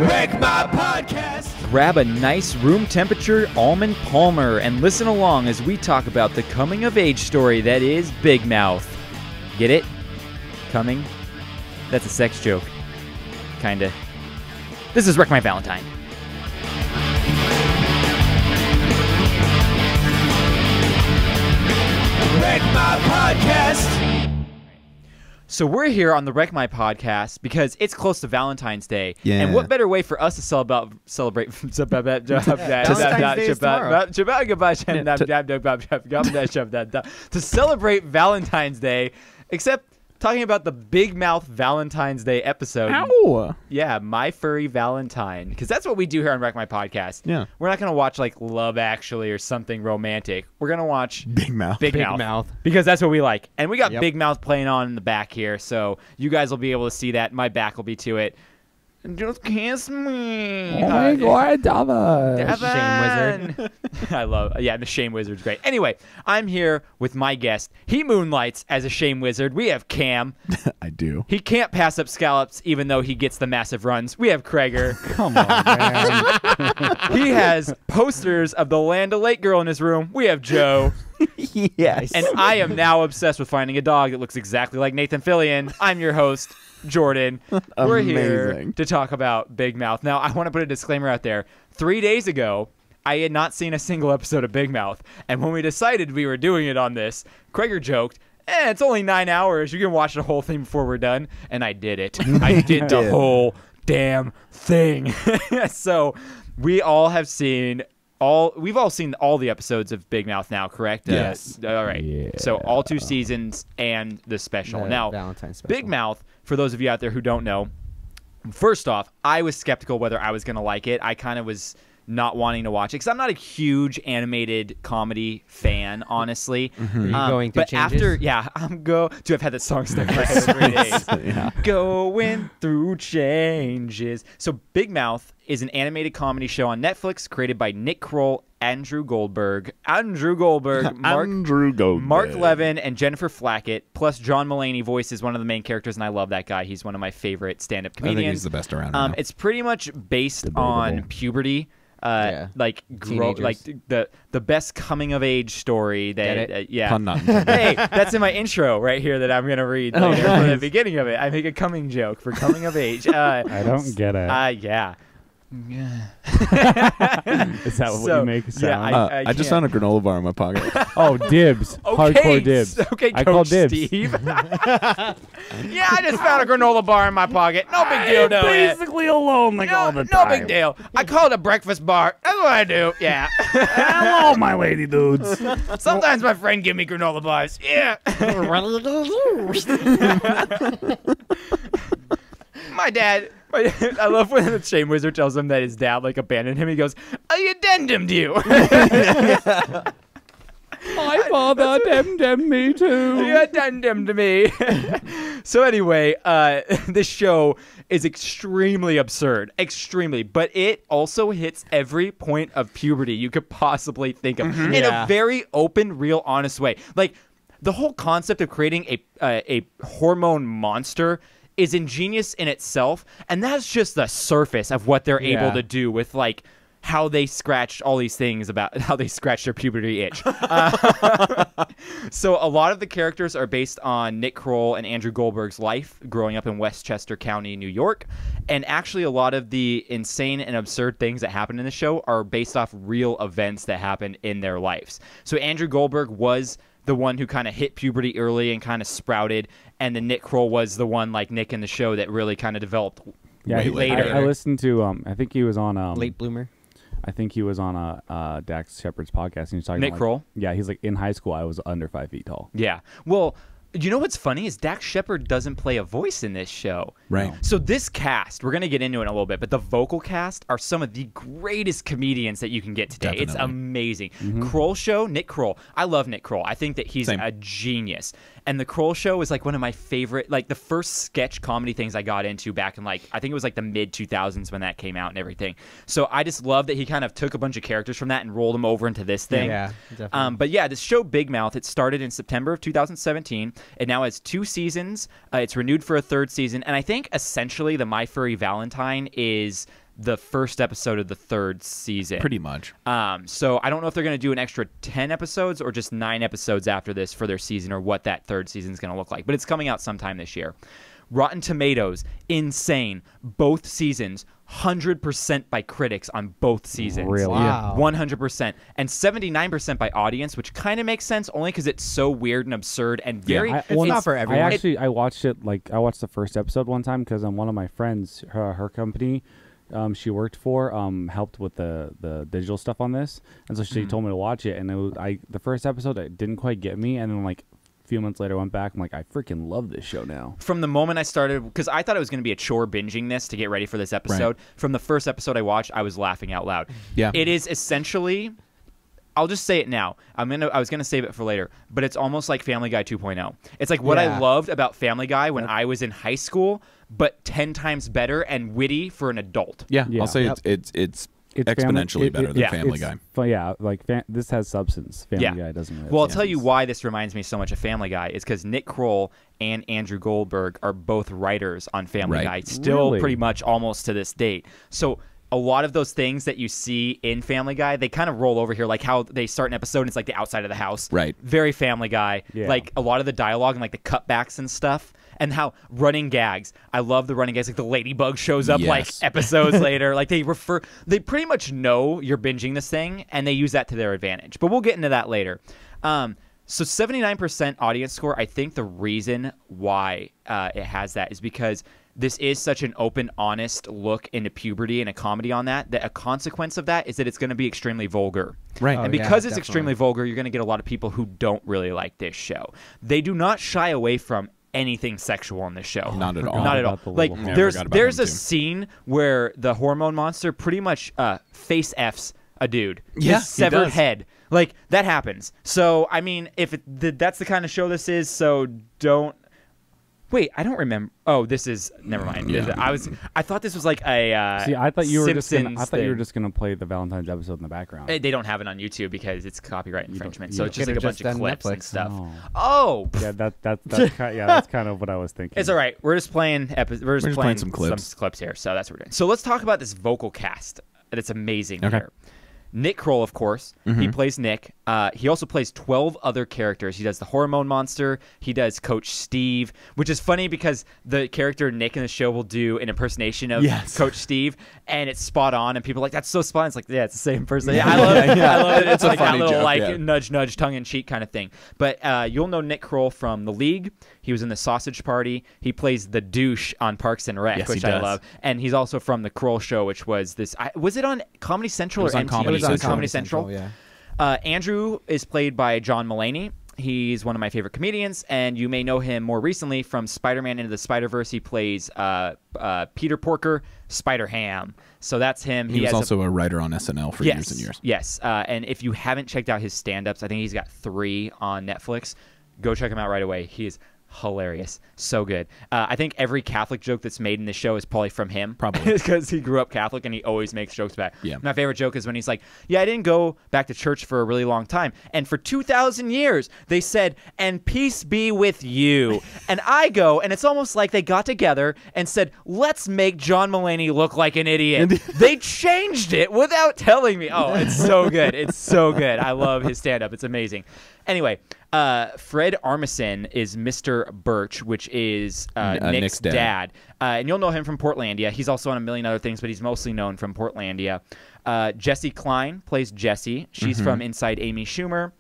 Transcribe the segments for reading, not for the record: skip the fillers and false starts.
Wreck My Podcast. Grab a nice room temperature almond palmer and listen along as we talk about the coming of age story that is Big Mouth. Get it? Coming? That's a sex joke. Kinda. This is Wreck My Valentine. Wreck My Podcast. So we're here on the Wreck My Podcast because it's close to Valentine's Day. Yeah. And what better way for us to celebrate to celebrate Valentine's Day, except talking about the Big Mouth Valentine's Day episode. Ow! Yeah, My Furry Valentine. Because that's what we do here on Wreck My Podcast. Yeah. We're not going to watch like Love Actually or something romantic. We're going to watch Big Mouth. Big Mouth. Because that's what we like. And we got Big Mouth playing on in the back here. So you guys will be able to see that. My back will be to it. Just kiss me. Oh my God, Devin. Shame Wizard. I love, the Shame Wizard's great. Anyway, I'm here with my guest. He moonlights as a Shame Wizard. We have Cam. I do. He can't pass up scallops even though he gets the massive runs. We have Krager. Come on, man. He has posters of the Land O'Lake girl in his room. We have Joe. Yes. And I am now obsessed with finding a dog that looks exactly like Nathan Fillion. I'm your host, Jordan. We're here to talk about Big Mouth. Now, I want to put a disclaimer out there. 3 days ago, I had not seen a single episode of Big Mouth. And when we decided we were doing it on this, Krager joked, it's only 9 hours. You can watch the whole thing before we're done. And I did it. I did the whole damn thing. So we all have seen... We've all seen all the episodes of Big Mouth now, correct? Yes. All right. Yeah. So all 2 seasons and the special. Now, Valentine's special. Big Mouth, for those of you out there who don't know, first off, I was skeptical whether I was going to like it. I kind of was not wanting to watch it because I'm not a huge animated comedy fan, honestly. Are you going through but changes? Dude, I've had that song stuck in my head for 3 days. Going through changes. So Big Mouth is an animated comedy show on Netflix created by Nick Kroll, Andrew Goldberg, Mark Levin, and Jennifer Flackett, plus John Mulaney voices one of the main characters, and I love that guy. He's one of my favorite stand-up comedians. I think he's the best around now. It's pretty much based on puberty. Like the best coming of age story that Pun not intended. Hey, that's in my intro right here that I'm gonna read later for the beginning of it. I make a coming joke for coming of age. I don't get it. Yeah. Is that what you make it sound? Yeah, I just found a granola bar in my pocket. Oh, dibs. Hardcore dibs. Okay, I Coach call dibs. Steve. I just found a granola bar in my pocket. No big deal, though. Basically alone all the No time. big deal. I call it a breakfast bar. That's what I do. Yeah. Hello, my lady dudes. Sometimes my friend give me granola bars. Yeah. My dad. I love when the Shame Wizard tells him that his dad abandoned him. He goes, "I addendum you." My father demmed me too. He addendum to me. So anyway, this show is extremely absurd, but it also hits every point of puberty you could possibly think of in a very open, real, honest way. Like the whole concept of creating a hormone monster is ingenious in itself, and that's just the surface of what they're able to do with how they scratched all these things about how they scratched their puberty itch. So a lot of the characters are based on Nick Kroll and Andrew Goldberg's life growing up in Westchester County, New York. And actually a lot of the insane and absurd things that happen in the show are based off real events that happened in their lives. So Andrew Goldberg was the one who kind of hit puberty early and kind of sprouted, and then Nick Kroll was the one like Nick in the show that really kind of developed later. I listened to I think he was on Late bloomer. I think he was on Dax Shepard's podcast, and he was talking Nick about, Kroll? Yeah, he's like, in high school I was under 5 feet tall. Yeah. Well, you know what's funny is Dax Shepard doesn't play a voice in this show. Right. So this cast, we're going to get into it in a little bit, but the vocal cast are some of the greatest comedians that you can get today. Definitely. It's amazing. Kroll show, Nick Kroll. I love Nick Kroll. I think that he's a genius. And the Kroll Show is one of my favorite, the first sketch comedy things I got into back in I think it was the mid 2000s when that came out and everything. So I just love that he kind of took a bunch of characters from that and rolled them over into this thing. Yeah, definitely. But yeah, this show Big Mouth, it started in September of 2017. It now has 2 seasons. It's renewed for a 3rd season. And I think essentially the My Furry Valentine is the first episode of the 3rd season. Pretty much. So I don't know if they're going to do an extra 10 episodes or just 9 episodes after this for their season, or what that 3rd season is going to look like. But it's coming out sometime this year. Rotten Tomatoes, insane. Both seasons, 100% by critics on both seasons. Really? Wow. 100%. And 79% by audience, which kind of makes sense only because it's so weird and absurd and very... It's not for everyone. I watched it, I watched the first episode one time because one of my friends, her company, she worked for, helped with the digital stuff on this. And so she told me to watch it. And the first episode, it didn't quite get me. And then few months later I went back. I'm like, I freaking love this show now. From the moment I started, because I thought it was going to be a chore binging this to get ready for this episode. Right. From the first episode I watched, I was laughing out loud. Yeah. It is essentially, I'll just say it now. I was gonna save it for later, but it's almost like Family Guy 2.0. It's like what I loved about Family Guy when I was in high school, but 10 times better and witty for an adult. Yeah, Yeah. I'll say it's exponentially better than Family Guy. This has substance. Family Guy doesn't really. Well, I'll tell you why this reminds me so much of Family Guy is because Nick Kroll and Andrew Goldberg are both writers on Family Guy, still pretty much almost to this date. So a lot of those things that you see in Family Guy, they kind of roll over here, like how they start an episode and it's like the outside of the house. Right. Very Family Guy. Yeah. Like a lot of the dialogue and like the cutbacks and stuff. And how running gags. I love the running gags. Like the ladybug shows up like episodes later. Like they pretty much know you're binging this thing and they use that to their advantage. But we'll get into that later. So 79% audience score. I think the reason why it has that is because this is such an open, honest look into puberty and a comedy on that a consequence of that is that it's going to be extremely vulgar. Right. And because it's extremely vulgar, you're going to get a lot of people who don't really like this show. They do not shy away from anything sexual on this show. Not at all. Not at all. Like Yeah, there's a scene where the hormone monster pretty much face F's a dude. Yeah, his severed does. head. Like that happens. So I mean, if that's the kind of show this is, so don't. Wait, I don't remember. Oh, this is never mind. Yeah. I thought this was like a See, I thought you were Simpsons just gonna play the Valentine's episode in the background. They don't have it on YouTube because it's copyright infringement. So you it's just like a bunch of clips and Netflix. stuff. Oh. Oh. Yeah, that's kind of what I was thinking. It's all right. We're just playing. We're just playing some clips. here. So that's what we're doing. So let's talk about this vocal cast. It's amazing Okay. here. Nick Kroll, of course. He plays Nick. He also plays 12 other characters. He does the hormone monster. He does Coach Steve, which is funny because the character Nick in the show will do an impersonation of Coach Steve, and it's spot on. And people are like, "That's so spot on." It's like, yeah, it's the same person. Yeah, I love it. I love it. It's like that little joke, nudge, nudge, tongue in cheek kind of thing. But you'll know Nick Kroll from The League. He was in The Sausage Party. He plays the douche on Parks and Rec, which I love. And he's also from The Kroll Show, which was this. Was it on Comedy Central or MTV? Comedy It was on Comedy Central. Yeah. Andrew is played by John Mulaney. He's one of my favorite comedians, and you may know him more recently from Spider-Man Into the Spider-Verse. He plays Peter Porker, Spider-Ham. So that's him. He was also a writer on SNL for years and years. Yes, and if you haven't checked out his stand-ups, I think he's got 3 on Netflix. Go check him out right away. He is hilarious. So good. I think every Catholic joke that's made in this show is probably from him. Probably. Because he grew up Catholic and he always makes jokes back. Yeah. My favorite joke is when he's like, yeah, I didn't go back to church for a really long time. And for 2,000 years, they said, and peace be with you. And I go, and it's almost like they got together and said, let's make John Mulaney look like an idiot. They changed it without telling me. Oh, it's so good. It's so good. I love his stand-up. It's amazing. Anyway, Fred Armisen is Mr. Birch, which is Nick's dad. And you'll know him from Portlandia. He's also on a million other things, but he's mostly known from Portlandia. Jessie Klein plays Jessie. She's from Inside Amy Schumer.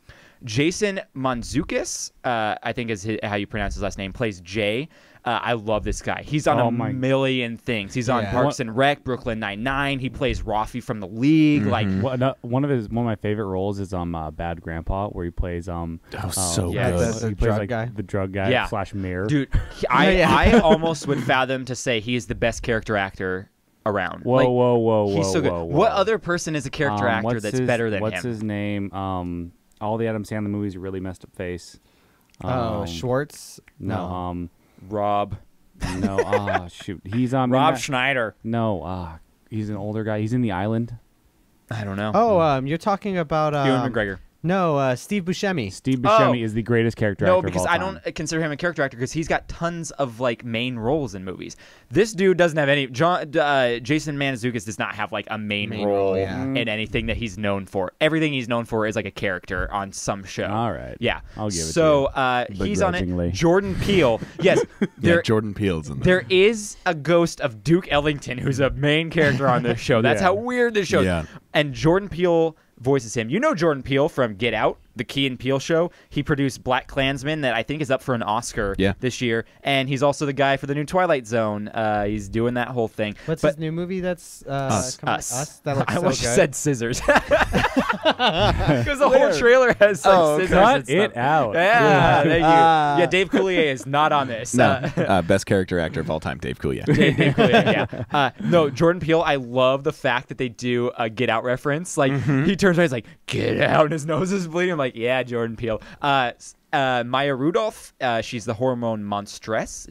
Jason Mantzoukas, I think is how you pronounce his last name, plays Jay. I love this guy. He's on a million things. He's on Parks and Rec, Brooklyn Nine-Nine. He plays Rafi from The League. Like one of my favorite roles is Bad Grandpa, where he plays so good. he plays drug guy. the drug guy / mayor. Dude, I almost would fathom to say he is the best character actor around. Whoa! He's so good. Whoa. What other person is a character actor that's better than him? What's his name? All the Adam Sandler movies, really messed up face. Schwartz? No. Rob. No. Shoot. He's Rob Schneider. No. He's an older guy. He's in The Island. I don't know. Oh, you're talking about Ewan McGregor. No, Steve Buscemi. Steve Buscemi is the greatest character actor No, because of all I time. don't consider him a character actor because he's got tons of like main roles in movies. This dude doesn't have any. Jason Mantzoukas does not have like a main role in anything that he's known for. Everything he's known for is like a character on some show. All right. Yeah. I'll give it so, to you. He's on it. Jordan Peele. Yes. Jordan Peele's in there. There is a ghost of Duke Ellington who's a main character on this show. That's how weird this show is. Yeah. And Jordan Peele voices him. You know Jordan Peele from Get Out, the Key and Peele show. He produced Black Klansman that I think is up for an Oscar this year. And he's also the guy for the new Twilight Zone. He's doing that whole thing. What's his new movie that's Us. That looks I so almost good. said Scissors. Because the whole trailer has like, scissors. Cut and stuff. it out. Yeah, thank you. Yeah, Dave Coulier is not on this. No, best character actor of all time, Dave Coulier. Dave Coulier, yeah. No, Jordan Peele, I love the fact that they do a Get Out reference. Like, he turns around, he's like, get out, and his nose is bleeding. I'm like, yeah, Jordan Peele. Maya Rudolph, she's the hormone monstress.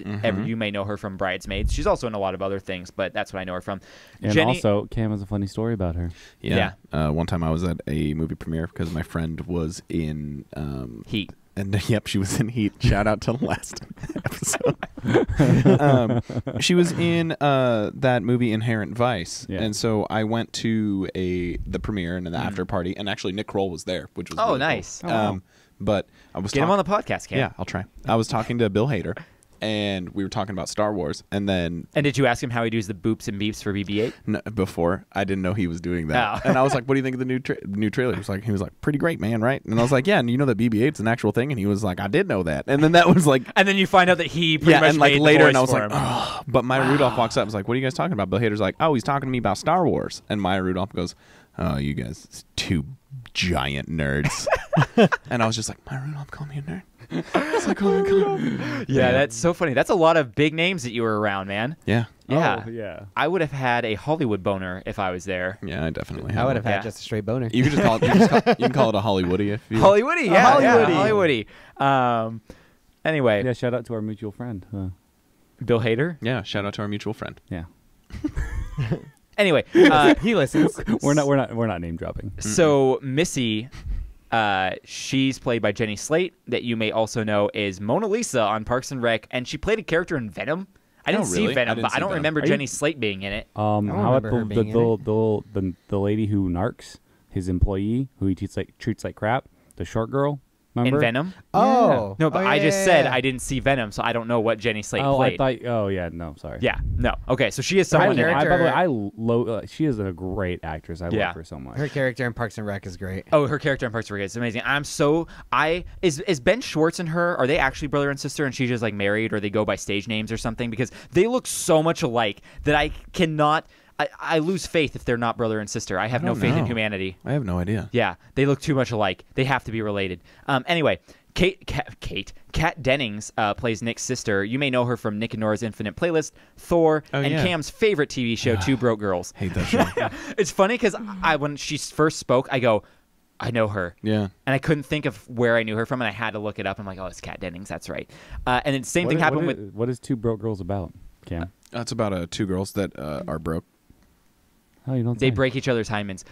You may know her from Bridesmaids. She's also in a lot of other things, but that's what I know her from. And Jenny, also, Cam has a funny story about her. Yeah. One time I was at a movie premiere because my friend was in Heat. And she was in Heat. Shout out to the last episode. She was in that movie Inherent Vice, and so I went to the premiere and the after party, and actually Nick Kroll was there, which was really nice. Cool. But I was get him on the podcast, Cam. Yeah, I'll try. I was talking to Bill Hader, and we were talking about Star Wars, and then... And did you ask him how he does the boops and beeps for BB-8? No, before. I didn't know he was doing that. And I was like, what do you think of the new trailer? He was like, pretty great, man, right? And I was like, yeah, and you know that BB-8's an actual thing? And he was like, I did know that. And then that was like... And then you find out that he pretty much and like made later, the voice and I was for like, him. oh. But Maya Rudolph walks up and was like, what are you guys talking about? Bill Hader's like, oh, he's talking to me about Star Wars. And Maya Rudolph goes, oh, you guys, two giant nerds. And I was just like, Maya Rudolph, call me a nerd. It's like, oh my God. Yeah, that's so funny. That's a lot of big names that you were around, man. Yeah. Yeah. Oh, yeah. I would have had a Hollywood boner if I was there. Yeah, I definitely I would have one. had just a straight boner. You could just call it. You can call it a Hollywoody if you. Hollywoody, yeah, Hollywoody. Anyway, Yeah, shout out to our mutual friend. Bill Hader. Yeah, shout out to our mutual friend. Yeah. Anyway, He listens. We're not name dropping. so Missy, she's played by Jenny Slate, that you may also know is Mona Lisa on Parks and Rec, and she played a character in Venom. I didn't see really? Venom, I but didn't I see don't Venom. remember Are Jenny you- Slate being in it. How about the lady who narcs his employee, who he treats like crap, the short girl? Remember? In Venom? Oh. No, but Oh, I yeah, just yeah, said yeah. I didn't see Venom, so I don't know what Jenny Slate played. No, sorry. Yeah, no. Okay, so she is someone. character- By the way, she is a great actress. I love her so much. Her character in Parks and Rec is great. Oh, her character in Parks and Rec is amazing. Is Ben Schwartz and her, are they actually brother and sister, and she's just like married, or they go by stage names or something? Because they look so much alike that I cannot. I lose faith if they're not brother and sister. I have no faith in humanity. I have no idea. Yeah, they look too much alike. They have to be related. Anyway, Kat Dennings plays Nick's sister. You may know her from Nick and Nora's Infinite Playlist, Thor, and Cam's favorite TV show, Two Broke Girls. Hate that show. It's funny because when she first spoke, I go, I know her. Yeah. And I couldn't think of where I knew her from, and I had to look it up. I'm like, oh, it's Kat Dennings. That's right. And the same thing happened with... What is Two Broke Girls about, Cam? It's about two girls that are broke. Oh, you don't They say. break each other's hymens.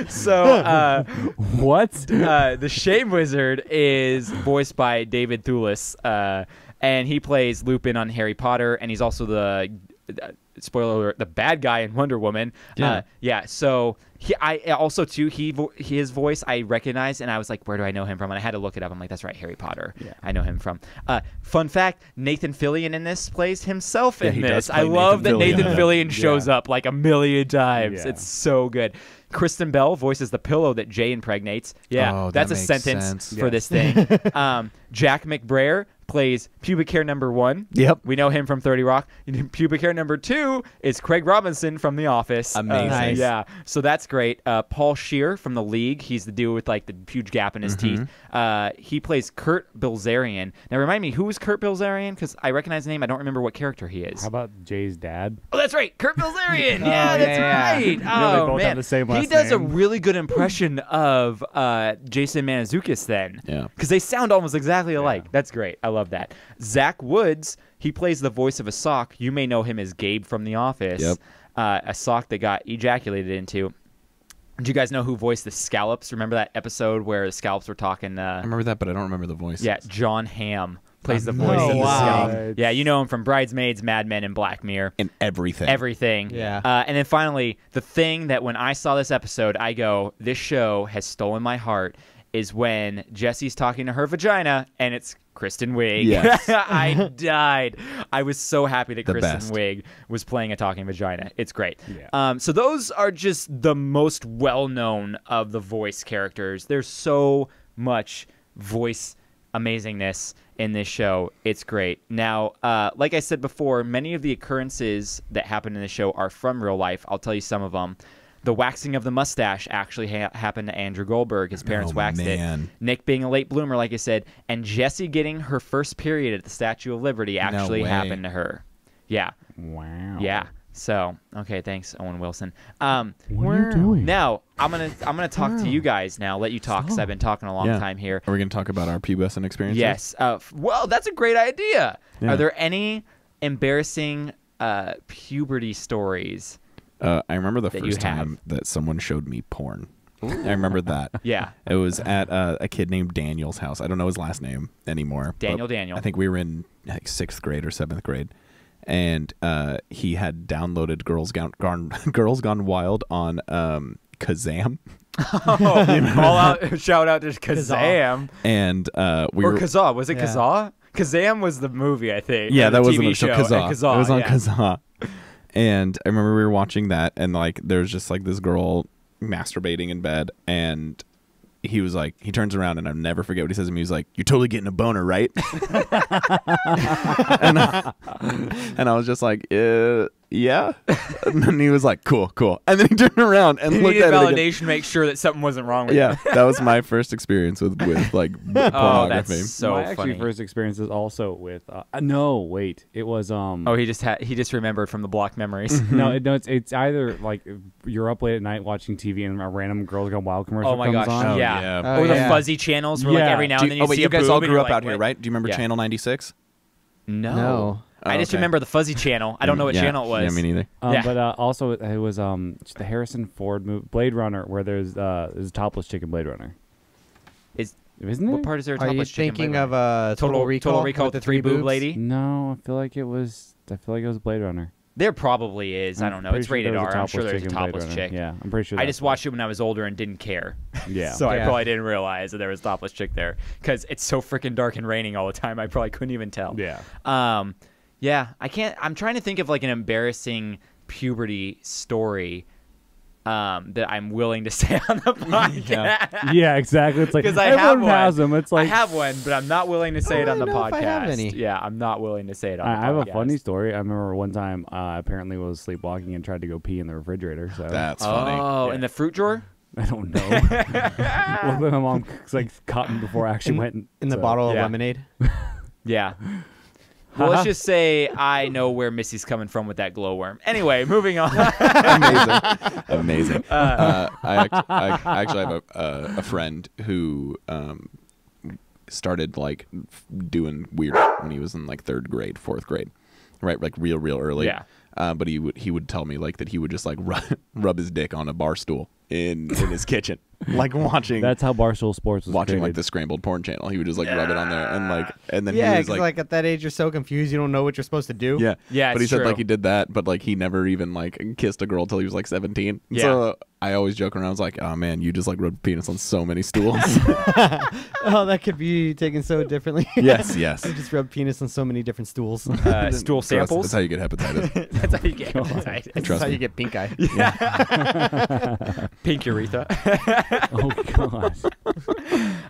So, What? the Shame Wizard is voiced by David Thewlis, and he plays Lupin on Harry Potter, and he's also the spoiler alert, the bad guy in Wonder Woman. Yeah. So his voice I recognized, and I was like, where do I know him from? And I had to look it up. I'm like, that's right, Harry Potter. Yeah. I know him from. Fun fact: Nathan Fillion in this plays himself in he this. does play I love that Nathan Nathan Fillion. Fillion shows up like a million times. Yeah. It's so good. Kristen Bell voices the pillow that Jay impregnates. Yeah, Oh, that that's a makes sentence sense. for this thing. Jack Mcbrayer plays pubic hair number 1. Yep. We know him from 30 Rock. Pubic hair number 2 is Craig Robinson from The Office. Amazing. Nice. Yeah, so that's great. Paul Scheer from The League. He's the dude with like the huge gap in his teeth. He plays Kurt Bilzerian. Now remind me, who is Kurt Bilzerian? Because I recognize the name. I don't remember what character he is. How about Jay's dad? Oh, that's right, Kurt Bilzerian. Oh, Yeah, that's yeah. right. they Oh both man, have the same he last does a name. really good impression of Jason Mantzoukas then. Yeah. Because they sound almost exactly alike. That's great. I love that. Zach Woods, he plays the voice of a sock. You may know him as Gabe from The Office. Yep. A sock that got ejaculated into. Do you guys know who voiced the Scallops? Remember that episode where the Scallops were talking? I remember that, but I don't remember the voice. Yeah, John Hamm plays the voice Oh, of the wow. Scallops. Yeah, you know him from Bridesmaids, Mad Men, and Black Mirror. And everything. Everything. Yeah. And then finally, the thing that when I saw this episode, I go, this show has stolen my heart, is when Jesse's talking to her vagina, and it's Kristen Wiig. Yes. I died. I was so happy that The Kristen best. Wiig was playing a talking vagina. It's great. Yeah. So those are just the most well-known of the voice characters. There's so much voice amazingness in this show. It's great. Now, like I said before, many of the occurrences that happen in the show are from real life. I'll tell you some of them. The waxing of the mustache actually happened to Andrew Goldberg. His parents waxed it. Nick being a late bloomer, like I said, and Jessie getting her first period at the Statue of Liberty actually happened to her. Yeah. Wow. Yeah. So, okay, thanks, Owen Wilson. What are you doing? Now, I'm gonna talk to you guys now. Let you talk because I've been talking a long time here. Are we going to talk about our pubescent experiences? Yes. Well, that's a great idea. Yeah. Are there any embarrassing puberty stories? I remember the that first you have? time that someone showed me porn. I remember that. Yeah. It was at a kid named Daniel's house. I don't know his last name anymore. Daniel. I think we were in like 6th grade or 7th grade. And he had downloaded Girls Gone Wild on Kazam. All out, shout out to Kazam. And we Or were... Kazaa. Was it Yeah. Kazaa? Kazam was the movie, I think. Yeah, or that was TV the show. Kazaa. Kazaa. It was on yeah. Kazaa. And I remember we were watching that, and like there's just like this girl masturbating in bed, and he was like, he turns around, and I'll never forget what he says to me. He's like, "You're totally getting a boner, right?" and I was just like, yeah. And then he was like, cool. And then he turned around and He looked needed at it again. validation to make sure that something wasn't wrong with Yeah, you. that was my first experience with like Oh, pornography. that's so My funny. actually first experience is also with. No, wait. It was Oh, he just remembered from the blocked memories. no, it's either like you're up late at night watching TV and a random Girls Gone Wild commercial Oh my comes gosh, on. yeah. Oh, Or the yeah. fuzzy channels where like Yeah. every now and then you wait, see you a guys boob all and grew you're up like, out here, what? right? Do you remember Yeah. Channel 96? No. I just Okay. remember the fuzzy channel. I don't know what Yeah. channel it was. Yeah, me neither. Yeah. But also it was just the Harrison Ford movie, Blade Runner, where there's a topless chick in Blade Runner. Isn't there? What part is there? Are you topless chick in thinking Blade of Runner? Total Recall? Total Recall with the three boob boobs? lady? No, I feel like it was. Blade Runner. There probably is. I don't know. pretty It's sure rated there was R. I'm sure there's a chick in Blade topless Runner. chick. Yeah, I'm pretty sure. I just watched it when I was older and didn't care. Yeah. So I Yeah. probably didn't realize that there was a topless chick there because it's so freaking dark and raining all the time. I probably couldn't even tell. Yeah. Yeah. I can't. I'm trying to think of like an embarrassing puberty story that I'm willing to say on the podcast. Yeah, exactly. It's like Because I everyone have one. has them. It's like I have one, but I'm not willing to say it on the really know if I have podcast. any. Yeah, I'm not willing to say it on the podcast. I have a funny story. I remember one time I apparently was sleepwalking and tried to go pee in the refrigerator. So That's funny. Oh, in the fruit drawer? I don't know. Well, then my mom caught me before I actually went In the so- bottle of yeah. lemonade. Yeah. Well, let's just say I know where Missy's coming from with that glowworm. Anyway, moving on. Amazing. I actually have a friend who started like doing weird when he was in like 3rd grade, 4th grade, right? Like real early. Yeah. But he would tell me like that he would just like rub his dick on a bar stool in his kitchen, like watching. That's how Barstool Sports was watching like created. the scrambled porn channel. He would just like rub it on there and then Yeah, he was because like at that age you're so confused you don't know what you're supposed to do. yeah. Yeah, But he it's said true. like he did that, but like he never even like kissed a girl till he was like 17. Yeah. So I always joke around. I was like, oh man, you just like rubbed penis on so many stools. Oh, that could be taken so differently. yes. I just rubbed penis on so many different stools. Stool Trust, samples. that's how you get hepatitis. That's how you get hepatitis. That's Trust how me. you get pink eye. Pink urethra. Oh gosh.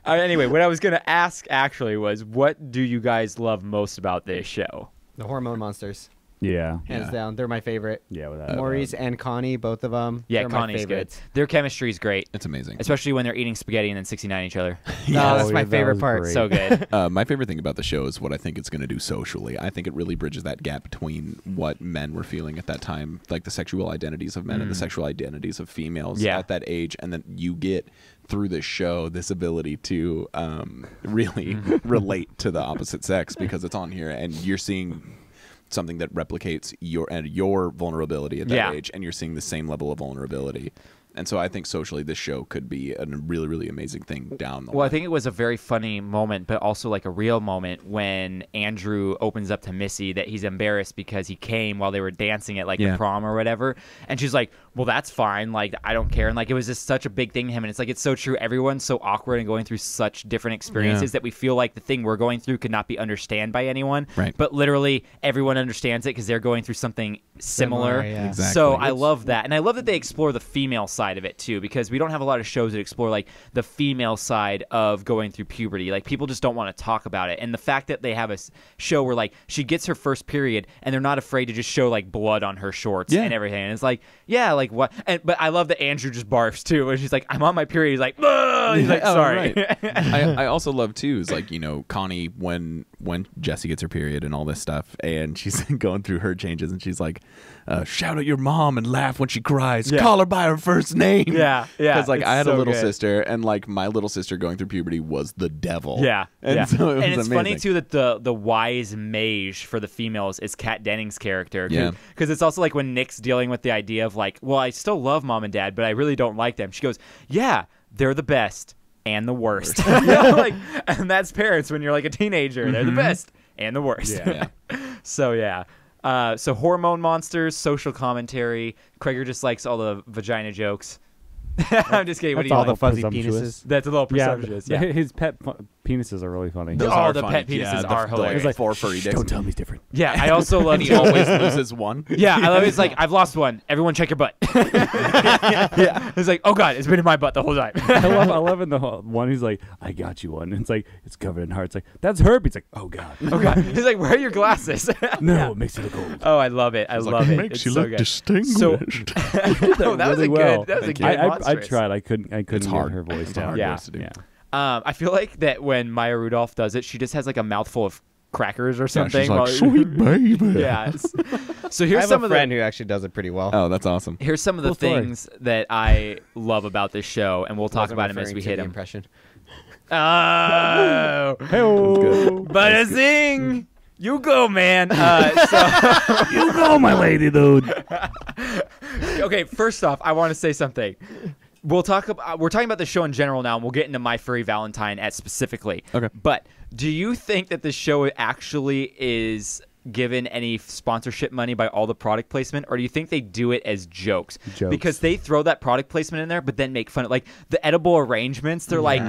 Anyway, what I was going to ask actually was, what do you guys love most about this show? The hormone monsters, Yeah. hands Yeah. down. They're my favorite. Yeah. With that. Maurice and Connie, both of them. Yeah, they're my Connie's good. favorites. Their chemistry is great, It's amazing. especially when they're eating spaghetti and then 69 each other. No, that's Oh, my yeah, that favorite was part. great. So good. My favorite thing about the show is what I think it's going to do socially. I think it really bridges that gap between what men were feeling at that time, like the sexual identities of men and the sexual identities of females Yeah. at that age, and then you get through this show this ability to really relate to the opposite sex because it's on here, and you're seeing something that replicates your vulnerability at that Yeah. age, and you're seeing the same level of vulnerability And so I think socially this show could be a really, really amazing thing down the line. Well, I think it was a very funny moment, but also like a real moment when Andrew opens up to Missy that he's embarrassed because he came while they were dancing at like the prom or whatever. And she's like, well, that's fine. Like, I don't care. And like, it was just such a big thing to him. And it's like, it's so true. Everyone's so awkward and going through such different experiences that we feel like the thing we're going through could not be understood by anyone. Right. But literally everyone understands it because they're going through something similar. Yeah. Exactly. So I love that. And I love that they explore the female side of it too, because we don't have a lot of shows that explore like the female side of going through puberty. Like, people just don't want to talk about it. And the fact that they have a show where like she gets her first period and they're not afraid to just show like blood on her shorts and everything. And it's like, yeah, like what? But I love that Andrew just barfs too. And she's like, I'm on my period. He's like, ugh! He's like, sorry. Right. I also love too is like, Connie when Jessie gets her period and all this stuff, and she's going through her changes, and she's like, shout at your mom and laugh when she cries. Call her by her first name. Yeah. Because like I had so a little good. sister, and like my little sister going through puberty was the devil. Yeah. And so it was and it's amazing. funny too that the wise mage for the females is Kat Denning's character. Yeah. Because it's also like when Nick's dealing with the idea of like, well, I still love mom and dad, but I really don't like them. She goes, yeah, they're the best and the worst. Like, and that's parents when you're like a teenager. They're the best and the worst. Yeah. So yeah. So hormone monsters, social commentary. Krager just likes all the vagina jokes. I'm just kidding. What do you all like? the fuzzy Presumptuous. penises. That's a little presumptuous. Yeah. His pet penises are really funny. Those Oh, are the funny. pet penises are hilarious. Like four furry dicks. Don't tell me it's different. Yeah, I also love And he always loses one. Yeah, I love it's like, I've lost one. Everyone check your butt. Yeah. It's like, oh God, it's been in my butt the whole time. I love in the one. He's like, I got you one. And it's like, it's covered in heart. It's like, that's herpes. It's like, oh God. Oh God. He's like, where are your glasses? No, it makes it look old. Oh, I love it. I love it. Makes It's you so look good. distinguished. So, oh, that was really a well. good. That was a Thank good. you. I monstrous. tried. I couldn't It's get hard. her voice It's a down. hard Yeah. voice to do. Yeah. I feel like that when Maya Rudolph does it, she just has like a mouthful of crackers or Yeah, something. she's like, while- sweet baby. Yeah. So I here's have some a of the friend who actually does it pretty well. Oh, that's awesome. here's some of the Cool story. things that I love about this show, and we'll talk Wasn't about them as referring we to hit the them. impression. Oh, Hey-oh. bada zing! You go, man. You go, my lady, dude. Okay, first off, I want to say something. We're talking about the show in general now, and we'll get into My Furry Valentine specifically. Okay. But do you think that the show actually is given any sponsorship money by all the product placement, or do you think they do it as jokes? Because they throw that product placement in there, but then make fun of like the edible arrangements. They're like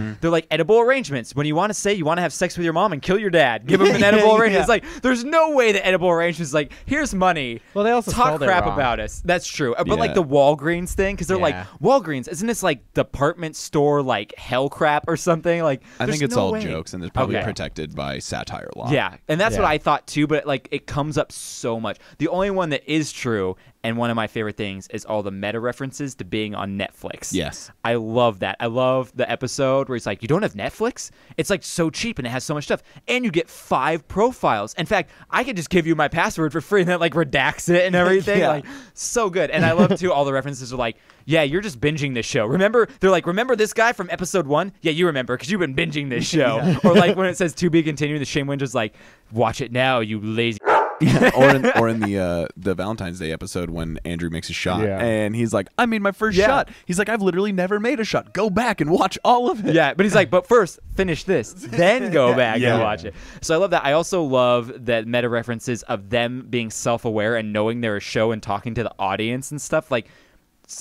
edible arrangements. When you want to say you want to have sex with your mom and kill your dad, give him an edible arrangement. It's like there's no way that edible arrangements is like, here's money. Well, they also talk spelled it crap wrong. about us. That's true. But Yeah. like the Walgreens thing, because they're like, Yeah. Walgreens, isn't this like department store like hell crap or something? Like I think there's it's no all way. jokes, and it's probably Okay. protected by satire law. Yeah, and that's what Yeah. I thought too, but like it comes up so much. The only one that is true, and one of my favorite things, is all the meta references to being on Netflix. Yes. I love that. I love the episode where he's like, you don't have Netflix? It's like so cheap and it has so much stuff. And you get 5 profiles. In fact, I could just give you my password for free and that like redacts it and everything. Yeah. Like so good. And I love too all the references are like, yeah, you're just binging this show. Remember? They're like, remember this guy from episode 1? Yeah, you remember because you've been binging this show. Or like when it says to be continued, the Shane Winter's like, watch it now, you lazy. Yeah, or in the Valentine's Day episode when Andrew makes a shot and he's like, I made my first shot. He's like, I've literally never made a shot. Go back and watch all of it. Yeah, but he's like, but first, finish this, then go back Yeah. and watch it. So I love that. I also love that meta references of them being self-aware and knowing they're a show and talking to the audience and stuff. Like,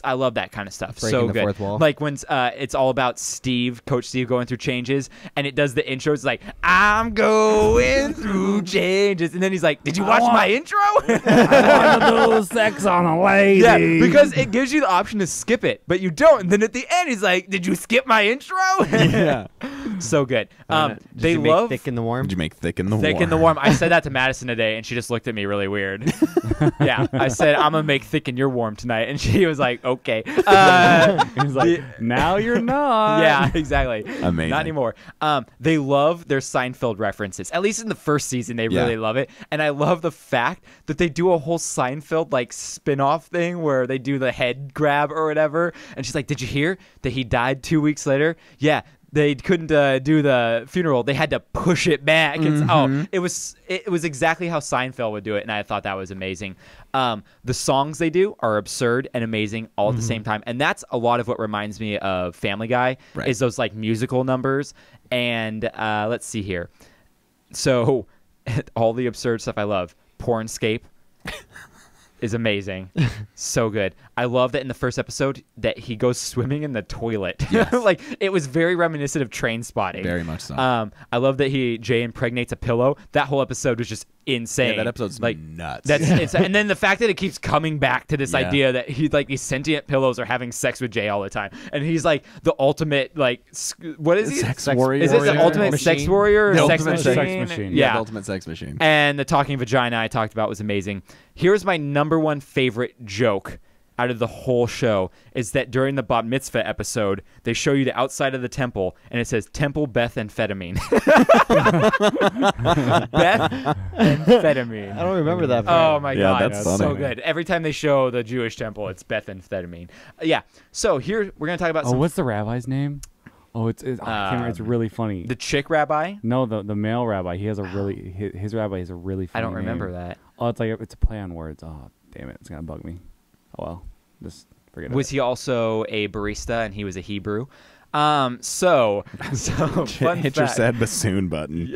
I love that kind of stuff. Breaking so the good. fourth wall. Like when it's all about Coach Steve going through changes, and it does the intro. It's like, I'm going through changes, and then he's like, did you watch my intro? I want to do sex on a lady. Yeah, because it gives you the option to skip it, but you don't. And then at the end, he's like, did you skip my intro? Yeah. So good. Did They you make love thick in the warm. Did you make thick in the thick warm? in the warm. I said that to Madison today, and she just looked at me really weird. Yeah, I said, I'm going to make thick in your warm tonight. And she was like, okay. He's like, now you're not. Yeah, exactly. Amazing. Not anymore. They love their Seinfeld references. At least in the first season, they really love it. And I love the fact that they do a whole Seinfeld like spin-off thing where they do the head grab or whatever. And she's like, did you hear that he died 2 weeks later? Yeah. they couldn't do the funeral. They had to push it back. It was exactly how Seinfeld would do it, and I thought that was amazing. The songs they do are absurd and amazing all at the same time, and that's a lot of what reminds me of Family Guy. Right. Is those like musical numbers. And let's see here. So all the absurd stuff I love. Pornscape is amazing. So good. I love that in the first episode that he goes swimming in the toilet. Yes. Like it was very reminiscent of Train Spotting. Very much so. I love that Jay impregnates a pillow. That whole episode was just insane. Yeah, that episode's like nuts. That's and then the fact that it keeps coming back to this idea that these sentient pillows are having sex with Jay all the time, and he's like the ultimate what is he? Sex warrior. Is it the ultimate sex warrior? The Sex ultimate machine? sex machine. Yeah. The ultimate sex machine. And the talking vagina I talked about was amazing. Here's my number one favorite joke out of the whole show is that during the Bat Mitzvah episode, they show you the outside of the temple, and it says Temple Bethamphetamine. Bethamphetamine. I don't remember that. Oh my Yeah, God, that's that's so funny. good. Every time they show the Jewish temple, it's Bethamphetamine. Yeah. So here we're gonna talk about Oh, what's the rabbi's name? Oh, I can't remember. It's really funny. the chick rabbi. No, the male rabbi. He has a really his rabbi has a really funny I don't remember name. that. Oh, it's a play on words. Oh, damn it, it's gonna bug me. Oh well, just forget it. Was he also a barista and he was a Hebrew? So fun Hit fact. your sad bassoon button.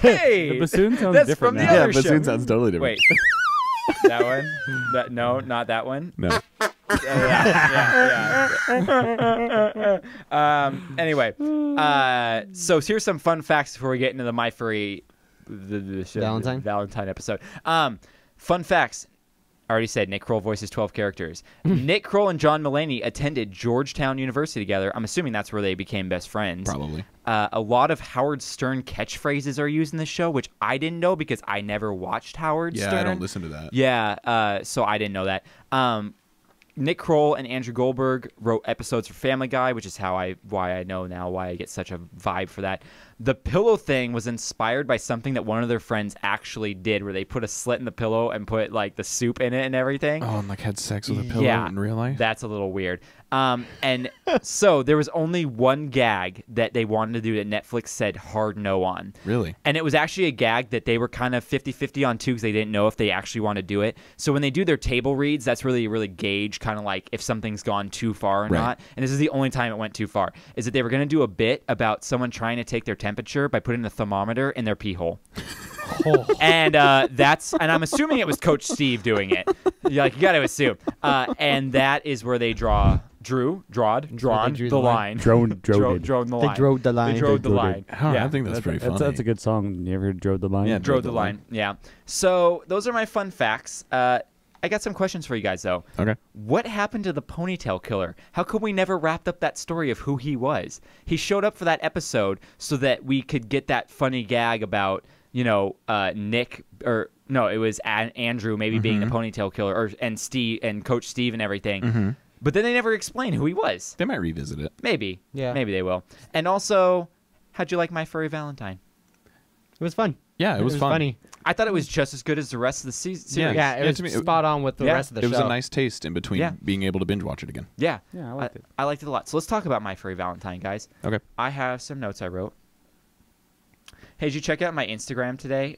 Hey, The bassoon sounds that's different from now. the Yeah, other bassoon show. sounds totally different. Wait, that one? No, not that one. No. Anyway, so here's some fun facts before we get into the My Furry Valentine episode. Fun facts. I already said Nick Kroll voices 12 characters. Nick Kroll and John Mulaney attended Georgetown University together. I'm assuming that's where they became best friends. Probably. A lot of Howard Stern catchphrases are used in this show, which I didn't know because I never watched Howard Stern. Yeah, I don't listen to that. Yeah, so I didn't know that. Nick Kroll and Andrew Goldberg wrote episodes for Family Guy, which is why I know now why I get such a vibe for that. The pillow thing was inspired by something that one of their friends actually did, where they put a slit in the pillow and put like the soup in it and everything. Oh, and like had sex with a pillow in real life? That's a little weird. And so there was only one gag that they wanted to do that Netflix said hard no on. Really? And it was actually a gag that they were kind of 50-50 on too, because they didn't know if they actually want to do it. So when they do their table reads, that's really gauge kind of like if something's gone too far or not. And this is the only time it went too far, is that they were going to do a bit about someone trying to take their temperature by putting the thermometer in their pee hole. And I'm assuming it was Coach Steve doing it. You got to assume. And that is where they drawn the line. Drone the line. They drove the line. They drove the line. I think that's pretty funny. That's a good song. You ever heard Drove the Line? Yeah, Drove the line. Yeah. So those are my fun facts. I got some questions for you guys, though. Okay. What happened to the Ponytail killer? How come we never wrapped up that story of who he was? He showed up for that episode so that we could get that funny gag about, Nick, or no, it was Andrew maybe being the Ponytail killer, and Steve and Coach Steve and everything. But then they never explained who he was. They might revisit it. Maybe. Yeah. Maybe they will. And also, how'd you like My Furry Valentine? It was fun. Yeah, it was fun. funny. I thought it was just as good as the rest of the series. Yeah, it was to me, spot on with the rest of the show. It was a nice taste in between being able to binge watch it again. Yeah. Yeah, I liked it. I liked it a lot. So let's talk about My Furry Valentine, guys. Okay. I have some notes I wrote. Hey, did you check out my Instagram today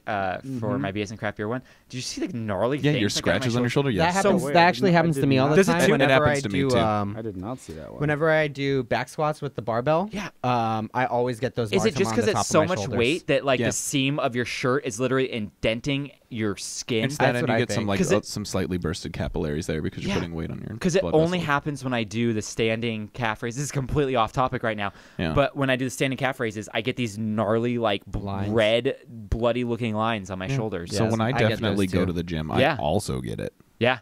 for my BS and Craft Beer one? Did you see the gnarly Yeah, things your I got scratches on your shoulder? That Yes. happens. wait, that actually I happens did to me all not- the Does it time. too? It Whenever happens I to me do, too. I did not see that one. whenever I do back squats with the barbell, Yeah. I always get those. Is it marks just on because the top it's of so my much shoulders. weight that like Yeah. the seam of your shirt is literally indenting your skin? It's that, That's and what you I get some think. 'Cause it- some slightly bursted capillaries there because you're putting weight on your. Because it blood only vessels. happens when I do the standing calf raises. This is completely off topic right now. Yeah. But when I do the standing calf raises, I get these gnarly, like Lines. red, bloody looking lines on my shoulders. So Yes, when I I get definitely those go too. to the gym, Yeah. I also get it. Yeah.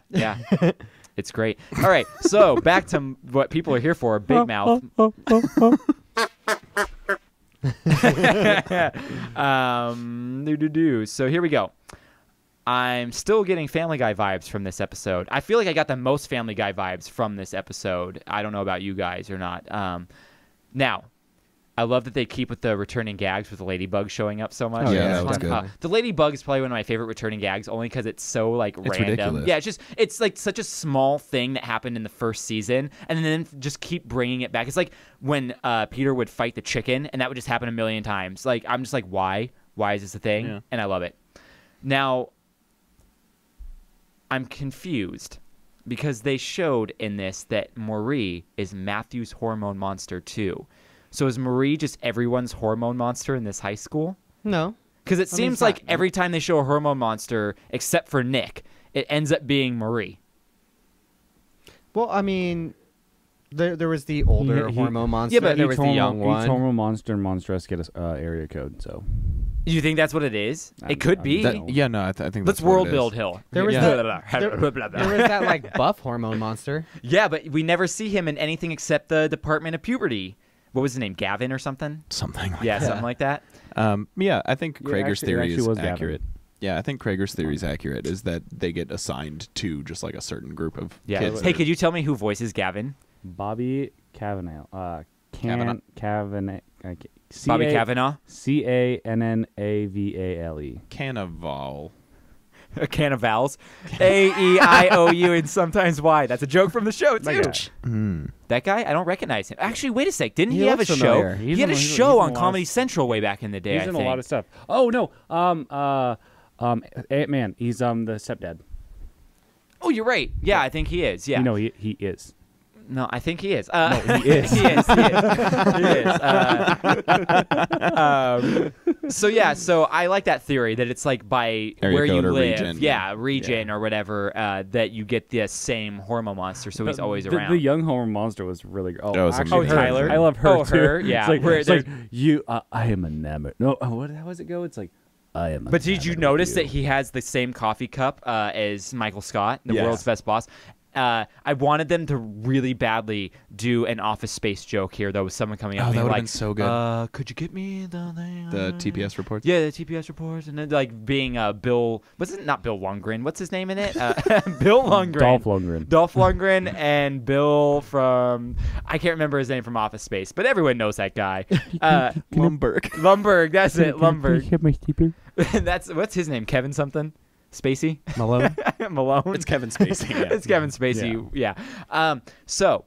It's great. All right. So back to what people are here for, Big Mouth. So here we go. I'm still getting Family Guy vibes from this episode. I feel like I got the most Family Guy vibes from this episode. I don't know about you guys or not. Now, I love that they keep with the returning gags with the ladybug showing up so much. Oh, yeah, It's that was fun. good. The ladybug is probably one of my favorite returning gags, only because it's so like It's random. ridiculous. Yeah, it's like such a small thing that happened in the first season, and then just keep bringing it back. It's like when Peter would fight the chicken, and that would just happen a million times. Like I'm just like, why? Why is this a thing? Yeah. And I love it. Now, I'm confused because they showed in this that Marie is Matthew's hormone monster too. So is Marie just everyone's hormone monster in this high school? No. Because it I mean, seems it's like not- every time they show a hormone monster, except for Nick, it ends up being Marie. Well, I mean, there was the older He- hormone monster. Yeah, but there was the young Each one. hormone monster and monstress get a area code. So You think that's what it is? I'm- It could I'm be. down. Yeah, no, I think Let's that's what it world is. build Hill. There was Yeah. there was that like buff hormone monster. Yeah, but we never see him in anything except the Department of Puberty. What was his name? Gavin or something? Something like Yeah, that. something like that. Yeah, I think Yeah, Krager's actually- it theory actually is was Gavin. accurate. Yeah, I think Krager's theory is accurate, is that they get assigned to just like a certain group of Yeah. kids. Hey, could you tell me who voices Gavin? Bobby Cavanaugh. Kavanaugh? Cavanaugh. Bobby Cavanaugh? Cannavale. Cannavale. A can of vowels. A-E-I-O-U and sometimes Y. That's a joke from the show, too. That guy? I don't recognize him. Actually, wait a sec. Didn't he have a looks show? familiar. He He's had a in- he's show in on a lot Comedy of- Central way back in the day, He's I in think. a lot of stuff. Oh no. Ant-Man. He's the stepdad. Oh, you're right. Yeah, I think he is. Yeah. You know he is. No, I think he is. No, he is. he is. So yeah, so I like that theory that it's like by Area where you code or live, region. region or whatever, that you get the same hormone monster, so he's always the, around. The young hormone monster was really good. That was actually, amazing. her. Tyler? I love her Oh, too. her? Yeah. It's like, Where it's like there's- you. I am enamored. No, how does it go? It's like I am. But did you enamored notice with that you. he has the same coffee cup as Michael Scott, the Yes. world's best boss? I wanted them to really badly do an Office Space joke here, though, with someone coming up Oh, and that being would've like, been so good. Could you get me the thing? The TPS reports? Yeah, the TPS reports, and then like being Bill. What's it? Not Bill Lundgren. What's his name in it? Bill Lundgren. Dolph Lundgren. Dolph Lundgren and Bill from I can't remember his name from Office Space, but everyone knows that guy. Lumberg. Lumberg. That's it. Lumberg. Hit my sleeper. That's what's his name? Kevin something. Spacey. Malone. Malone. It's Kevin Spacey. Yeah. It's Kevin Spacey. Yeah. So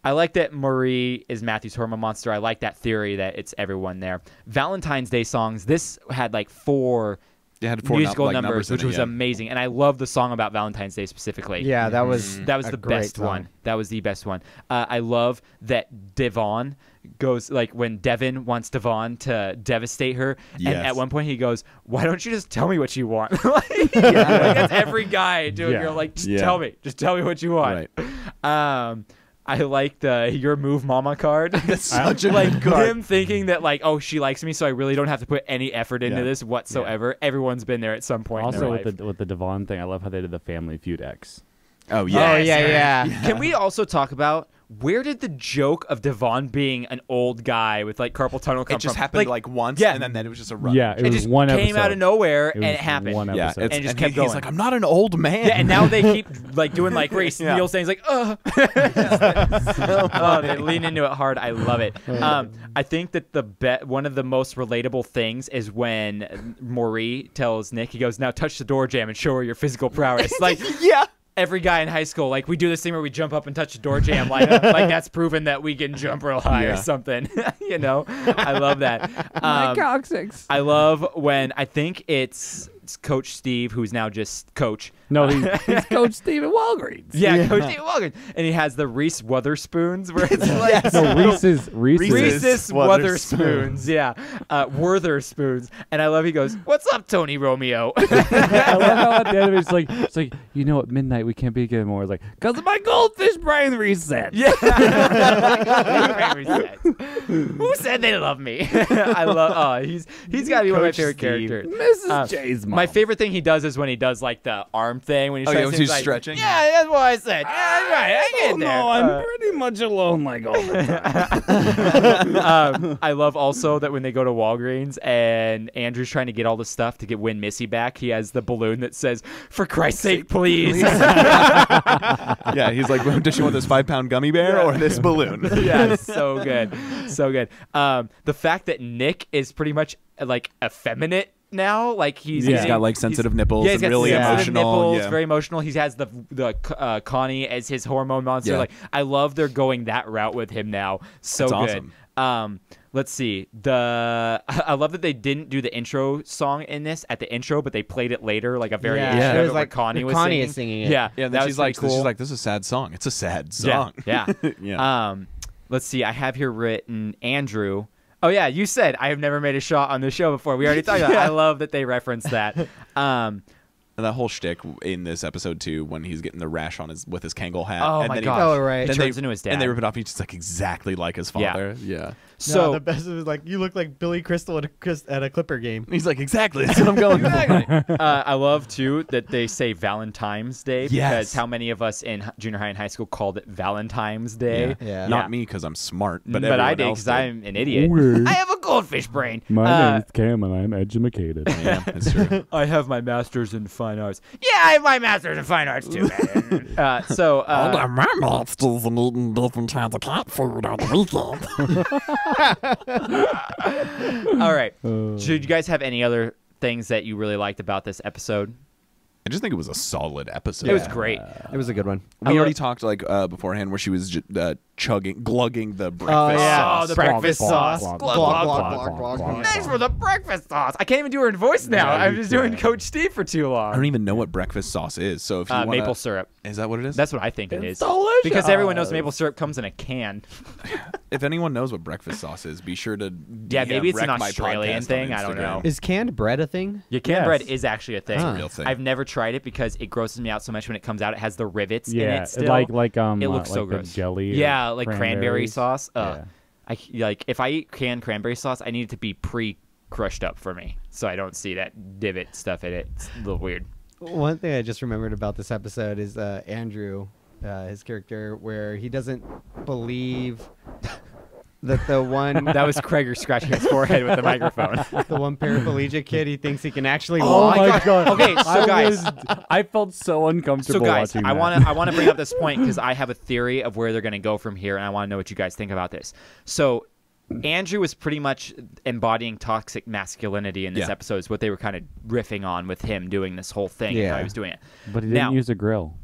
I like that Marie is Matthew's hormone monster. I like that theory that it's everyone there. Valentine's Day songs. This had like 4 They had 4 musical like, numbers, in which it, was yeah. amazing. And I love the song about Valentine's Day specifically. Yeah, that was That was a the great best song. one. That was the best one. I love that Devon goes, like, when Devin wants Devon to devastate her, and Yes. at one point he goes, "Why don't you just tell me what you want?" like, that's every guy doing. Yeah. You're like, just Yeah. tell me what you want. I like the "Your Move, Mama" card. That's such a like good card. him thinking that like, oh, she likes me, so I really don't have to put any effort into Yeah. this whatsoever. Everyone's been there at some point. in Also their life. with the Devon thing, I love how they did the Family Feud X. Oh, Oh yeah. yeah. Can we also talk about where did the joke of Devon being an old guy with like carpal tunnel come It just from? happened like once, yeah. and then it was just a run. Yeah, it it was just one came episode. out of nowhere It and was it happened. one Yeah, episode. it's, And just and kept he's going. like, I'm not an old man. Yeah, and now they keep like doing like Race Yeah. Neil saying like, oh, they lean into it hard. I love it. I think that one of the most relatable things is when Maury tells Nick, he goes, "Now touch the door jamb and show her your physical prowess." Like, yeah. every guy in high school, like we do this thing where we jump up and touch the door jamb, like that's proven that we can jump real high Yeah. or something. You know, I love that. coccyx. I love when I think it's Coach Steve, who's now just Coach. No, he's Coach Steven Walgreens. Yeah, Coach Steve Walgreens, and he has the Reese Witherspoons, where it's like No, Reese's. Reese's Witherspoons. Witherspoons, yeah, Wertherspoons, and I love. He goes, "What's up, Tony Romeo?" I love how at the end of it's like, you know, at midnight we can't be together anymore. It's like, because of my goldfish brain reset. Yeah. Who said they love me? I love. Oh, he's got to be one of my Coach favorite Steve. characters. Mrs. J's mom. My favorite thing he does is when he does like the arm thing when he's Oh, trying yeah, to when sing, he's like, stretching? Yeah, that's what I said. Yeah, that's right. I get there. No, I'm pretty much alone like all the time. I love also that when they go to Walgreens and Andrew's trying to get all the stuff to win Missy back, he has the balloon that says, "For Christ's sake, please." Yeah, he's like, does she want this 5-pound gummy bear or this balloon? Yeah, so good. So good. The fact that Nick is pretty much like effeminate now, like he's got like sensitive nipples yeah, he's and got really sensitive emotional. nipples, Yeah. very emotional. He has the Connie as his hormone monster. Yeah. Like I love they're going that route with him now. So That's good. awesome. Let's see. I love that they didn't do the intro song in this at the intro, but they played it later, like a variation Yeah. of It it was where like Connie was Connie singing. is singing it. Yeah, Yeah, and that then was she's like, pretty cool. this is a sad song. It's a sad Yeah, song. yeah. Yeah. Let's see. I have here written Andrew. Oh yeah, you said I have never made a shot on the show before. We already talked about it. I love that they referenced that. And that whole shtick in this episode too, when he's getting the rash on with his Kangol hat. Oh and my then gosh. Oh, right. Then Turns into his dad. And they rip it off. He's just like exactly like his father. Yeah. So No, the best was like, you look like Billy Crystal at a Clipper game. He's like, exactly. That's what I'm going for. I love too that they say Valentine's Day because Yes. how many of us in junior high and high school called it Valentine's Day? Yeah. Not me because I'm smart, but I everyone did else because I'm an idiot. Weird. I have a goldfish brain. My name is Cam, and I'm educated. Yeah, it's true. I have my master's in fine arts. Yeah, I have my master's in fine arts too, man. My master's in eating different kinds of cat food on the weekend. all right. Should you guys have any other things that you really liked about this episode? I just think it was a solid episode. It was great. It was a good one. We already talked like beforehand where she was glugging the breakfast Oh, yeah. sauce. Oh, the breakfast sauce. Glug, Glug, glug, glug, glug, glug, glug, glug. Thanks for the breakfast sauce. I can't even do her in voice now. Yeah, I'm you just doing can't. Coach Steve for too long. I don't even know what breakfast sauce is. So if you want maple syrup. is that what it is? That's what I think it is. delicious. Because everyone knows maple syrup comes in a can. If anyone knows what breakfast sauce is, be sure to Yeah, maybe it's an wreck my Australian podcast thing. on I don't Instagram. know. Is canned bread a thing? Yeah, canned Yes. bread is actually a thing. It's a real thing. I've never tried it because it grosses me out so much when it comes out. It has the rivets in Yeah, it still. like it like looks so the gross. jelly. or Yeah, like cranberry cranberries. sauce. Yeah. I like if I eat canned cranberry sauce, I need it to be pre-crushed up for me, so I don't see that divot stuff in it. It's a little weird. One thing I just remembered about this episode is Andrew, his character, where he doesn't believe that the one That was Krager scratching his forehead with the microphone. the one paraplegic kid, he thinks he can actually Oh walk. my god. Okay, so guys, I felt so uncomfortable So guys, watching I that. want to bring up this point because I have a theory of where they're going to go from here, and I want to know what you guys think about this. So Andrew was pretty much embodying toxic masculinity in this Yeah. episode. Is what they were kind of riffing on with him doing this whole thing and how Yeah. he was doing it. But he didn't Now- use a grill.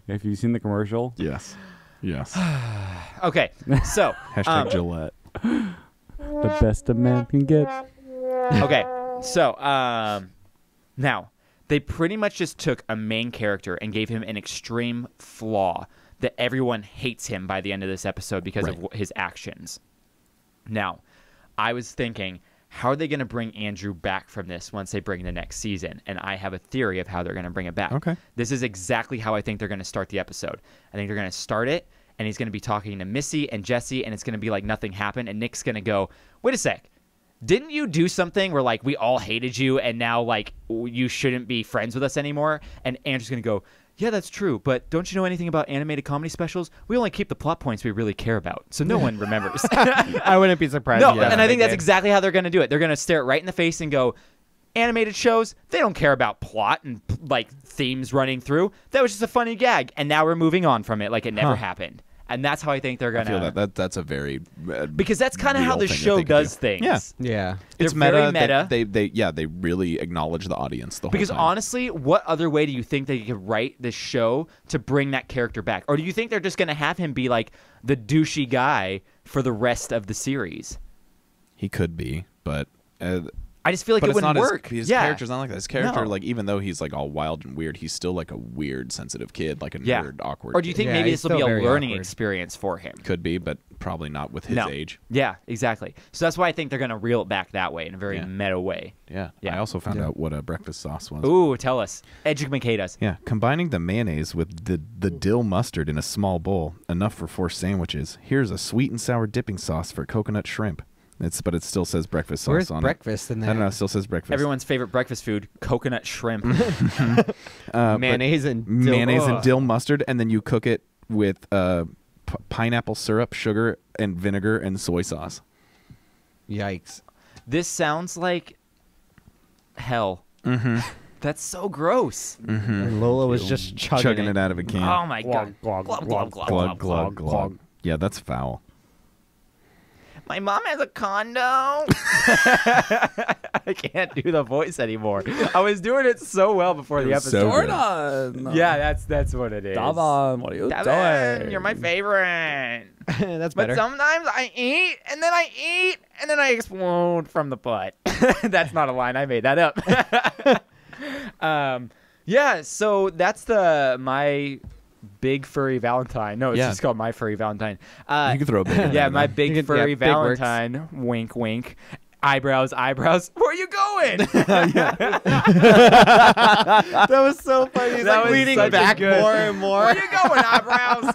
Have you seen the commercial? Yes. Yes. Okay, so Hashtag Gillette. The best a man can get. okay, so now they pretty much just took a main character and gave him an extreme flaw that everyone hates him by the end of this episode because of his actions. Now, I was thinking, how are they going to bring Andrew back from this once they bring the next season? And I have a theory of how they're going to bring it back. Okay. This is exactly how I think they're going to start the episode. I think they're going to start it, and he's going to be talking to Missy and Jesse, and it's going to be like nothing happened, and Nick's going to go, wait a sec. Didn't you do something where, like, we all hated you, and now, like, you shouldn't be friends with us anymore? And Andrew's going to go, yeah, that's true, but don't you know anything about animated comedy specials? We only keep the plot points we really care about, so no one remembers. I wouldn't be surprised. No, yeah, and I think that's did. exactly how they're going to do it. They're going to stare it right in the face and go, animated shows, they don't care about plot and, like, themes running through. That was just a funny gag, and now we're moving on from it like it never happened. And that's how I think they're I going feel to... that's a very Because that's kind of how real the thing that show they could does do. things. Yeah. Yeah. They're it's very meta. meta. They really acknowledge the audience the whole Because time. honestly, what other way do you think they could write this show to bring that character back? Or do you think they're just going to have him be like the douchey guy for the rest of the series? He could be, but I just feel like but it it's wouldn't not work. His yeah. character's not like that. His character, No. like, even though he's like all wild and weird, he's still like a weird, sensitive kid, like a Yeah. nerd, awkward. Or do you kid. think Yeah, maybe he's this will be still a very learning awkward. experience for him? Could be, but probably not with his No. age. Yeah, exactly. So that's why I think they're going to reel it back that way in a very Yeah. meta way. Yeah. Yeah. I also found out what a breakfast sauce was. Ooh, tell us. Educate us. Yeah, combining the mayonnaise with the dill mustard in a small bowl, enough for 4 sandwiches. Here's a sweet and sour dipping sauce for coconut shrimp. But it still says breakfast sauce Where's on breakfast in it. there? I don't know. It still says breakfast. Everyone's favorite breakfast food: coconut shrimp. Mayonnaise and dill. mayonnaise and Ugh. dill mustard, and then you cook it with pineapple syrup, sugar, and vinegar and soy sauce. Yikes. This sounds like hell. Mm-hmm. That's so gross. And Lola was just chugging it out of a can. Oh my god. Glug, Glug, glug, glug, glug, glug, glug. Yeah, that's foul. My mom has a condo. I can't do the voice anymore. I was doing it so well before the episode. so good. Jordan! Yeah, that's what it is. Davan, what are you Devin, doing? you're my favorite. That's But better. sometimes I eat, and then I eat, and then I explode from the butt. That's not a line. I made that up. Yeah, so that's my big furry Valentine. No, it's Yeah. just called my furry Valentine. You can throw a bit in Yeah, there. my big You can- furry yeah, big works. Valentine. Wink, wink. Eyebrows. Where are you going? That was so funny. He's That like was leaning such a back good- more and more. Where are you going, eyebrows?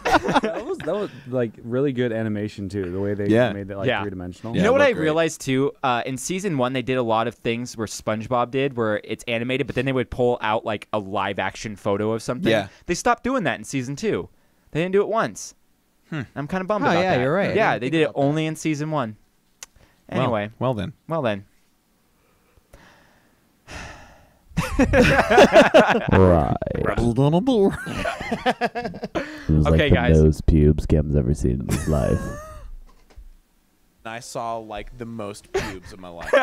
that was like really good animation too. The way they Yeah. made it like Yeah. 3-dimensional. You Yeah, know it what I looked great. realized too? In season 1, they did a lot of things where SpongeBob did, where it's animated, but then they would pull out like a live action photo of something. Yeah. They stopped doing that in season 2. They didn't do it once. I'm kind of bummed Oh, about yeah, that. you're right. I Yeah, didn't they think did it about that. only in season 1. Anyway, Well then. well then. Right. Who's Okay, like the guys. most pubes Cam's ever seen in his life. I saw like the most pubes of my life.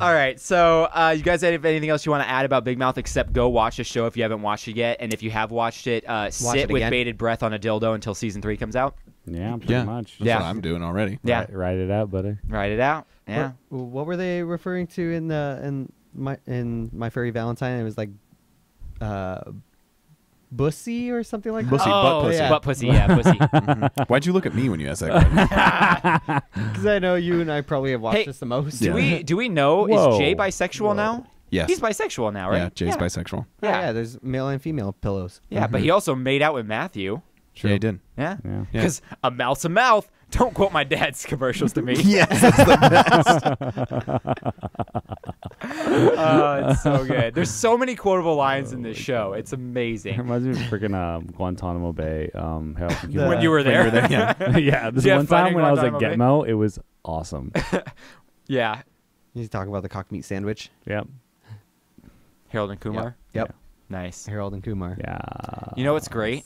All right, so you guys have anything else you want to add about Big Mouth except go watch the show if you haven't watched it yet, and if you have watched it, sit it with again. bated breath on a dildo until season 3 comes out. Yeah, pretty Yeah. much. That's Yeah. what I'm doing already. Yeah, Write it out, buddy. write it out. Yeah. What were they referring to in my furry Valentine? It was like bussy or something like Bussy, that. butt pussy. yeah. Butt pussy, yeah, pussy. Why'd you look at me when you asked that question? Because I know you and I probably have watched Hey, this the most. Do we know, Whoa. is Jay bisexual now? Yes. He's bisexual now, right? Yeah, Jay's bisexual. Yeah, there's male and female pillows. Yeah, but he also made out with Matthew. Yeah, he did. Yeah. Yeah. Yeah. Because a mouth's a mouth. Don't quote my dad's commercials to me. Yes, that's the Oh, it's so good. There's so many quotable lines in this show. It's It amazing. reminds me of freaking Guantanamo Bay. Harold and Kumar. When you were there. yeah. Yeah, this Do you have one fun time in when I was at Guantanamo Bay? Gitmo, it was awesome. Yeah. He's talking about the cock meat sandwich. Yep. Harold and Kumar. Yep. Nice. Harold and Kumar. Yeah. You know what's great?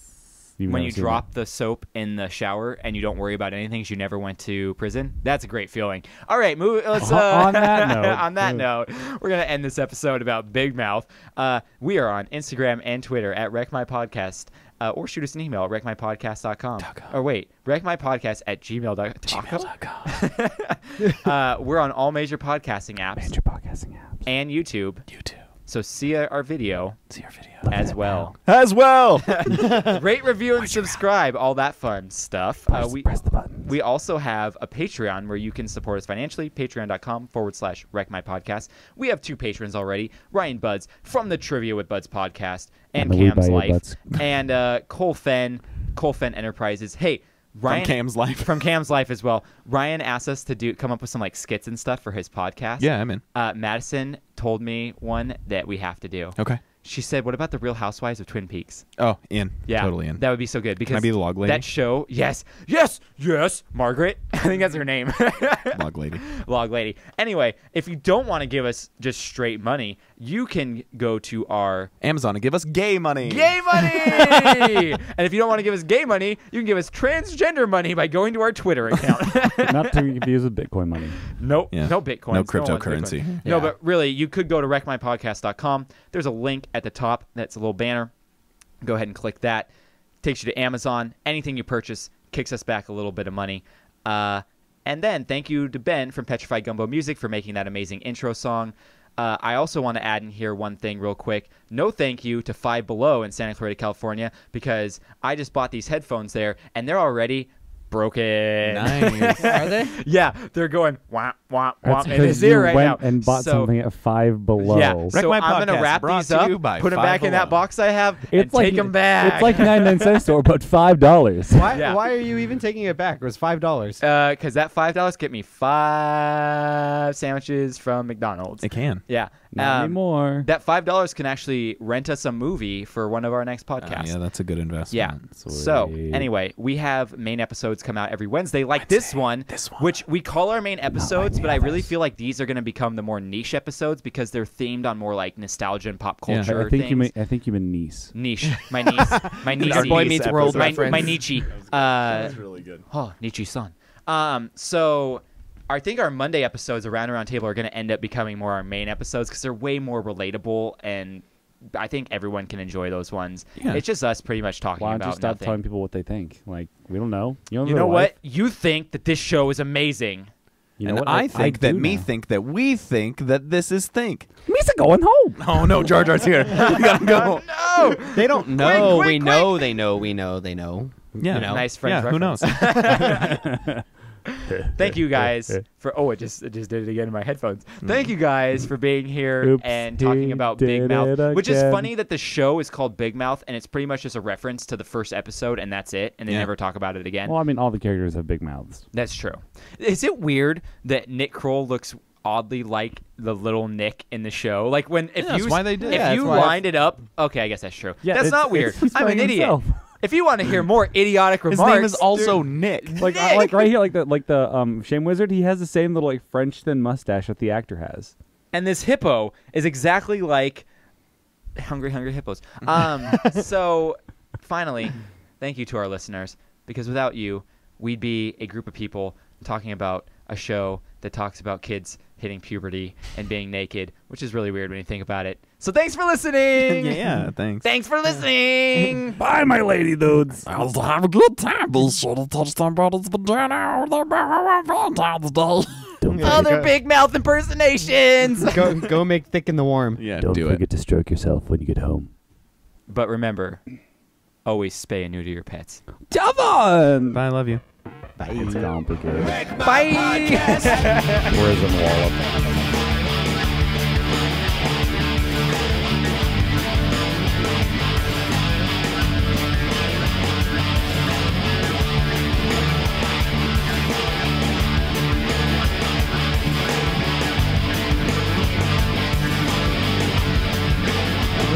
You've When never you seen drop the soap in the shower and you don't worry about anything 'cause you never went to prison. That's a great feeling. All right, let's On that note. on that note, we're gonna end this episode about Big Mouth. We are on Instagram and Twitter at RecMyPodcast, or shoot us an email at recmypodcast.com. Or wait, recmypodcast@gmail.com. We're on all major podcasting apps Major podcasting apps. and YouTube. So see our video See your video. as well. As well. Rate, review, and subscribe. All that fun stuff. Press the button. We also have a Patreon where you can support us financially. Patreon.com/RecMyPodcast. We have 2 patrons already. Ryan Buds from the Trivia with Buds podcast and And the We Cam's Buy Your Life. Butts. And Cole Phen Enterprises. Hey, Ryan. From Cam's life. From Cam's Life as well. Ryan asked us to come up with some like skits and stuff for his podcast. Yeah, I'm in. Madison told me one that we have to do. Okay. She said, "What about the Real Housewives of Twin Peaks?" Oh, in. Yeah, Totally in. That would be so good because I be the log lady? That show, yes, Margaret. I think that's her name. Log lady. Log lady. Anyway, if you don't want to give us just straight money, you can go to our Amazon and give us gay money. gay money. And if you don't want to give us gay money, you can give us transgender money by going to our Twitter account. Not to be confused with Bitcoin money. Nope. Yeah. No Bitcoin. No cryptocurrency. No, Yeah. but really, you could go to recmypodcast.com. There's a link at the top that's a little banner. Go ahead and click that. Takes you to Amazon. Anything you purchase kicks us back a little bit of money. And then thank you to Ben from Petrified Gumbo Music for making that amazing intro song. I also want to add in here one thing real quick. No thank you to Five Below in Santa Clarita, California, because I just bought these headphones there, and they're already broken. Nice. Are they? Yeah, they're going womp womp That's womp in his because you ear right now. went and bought So- something at $5 below. Yeah, Wreck so My I'm gonna Podcast, wrap brought these to you up, by put them Five back in that Below. box I have, and take them back. It's like 99 cents store, but $5. Why? Yeah. Why are you even taking it back? It was $5. Because that $5 get me 5 sandwiches from McDonald's. It can. Yeah. Not anymore. That $5 can actually rent us a movie for one of our next podcasts. Yeah, that's a good investment. Yeah. So anyway, we have main episodes come out every Wednesday, like this one, which we call our main episodes, but I really feel like these are going to become the more niche episodes because they're themed on more like nostalgia and pop Yeah. culture I think things. I think you mean niece. Niche. My niece. My niece. Our Boy Meets World my, reference. my Nietzsche. That's really good. Oh, Nietzsche-san. So I think our Monday episodes around table are going to end up becoming more our main episodes because they're way more relatable, and I think everyone can enjoy those ones. Yeah. It's just us pretty much talking Why don't you about stop nothing. telling people what they think? Like, we don't know. You know what? You think that this show is amazing. You know And what? I think that do me now. think that we think that this is think. Me's going home. Oh no, Jar Jar's here. We gotta go. No! They don't know. quick, we quick. know. They know. We know. They know. Yeah. You know? Nice Friends Yeah, who reference. knows? Thank you guys for it just did it again in my headphones. Thank you guys for being here Oops, and talking he about Big did Mouth, it which is again. funny that the show is called Big Mouth and it's pretty much just a reference to the first episode and that's it, and they Yeah. never talk about it again. Well, I mean, all the characters have big mouths. That's true. Is it weird that Nick Kroll looks oddly like the little Nick in the show? Like when if that's you why they did. if Yeah, you that's why lined it up, okay, I guess that's true. Yeah, that's it's- not weird. he's I'm an playing idiot. himself. If you want to hear more idiotic His remarks, name is also Nick. Like, like right here, like the Shame Wizard. He has the same little like French thin mustache that the actor has. and this hippo is exactly like hungry hippos. So finally, thank you to our listeners, because without you, we'd be a group of people talking about a show that talks about kids hitting puberty and being naked, which is really weird when you think about it. So thanks for listening. Yeah, thanks. Thanks for listening. Bye, my lady dudes. I'll have a good time. Be sure to touch somebody's vagina on their Valentine's Day. Don't Other big mouth impersonations. Go make thick in the warm. Yeah, Don't do it. forget to stroke yourself when you get home. But remember, always spay and neuter your pets. Devon. Bye, I love you. It's complicated. Bye. Tourism wallop.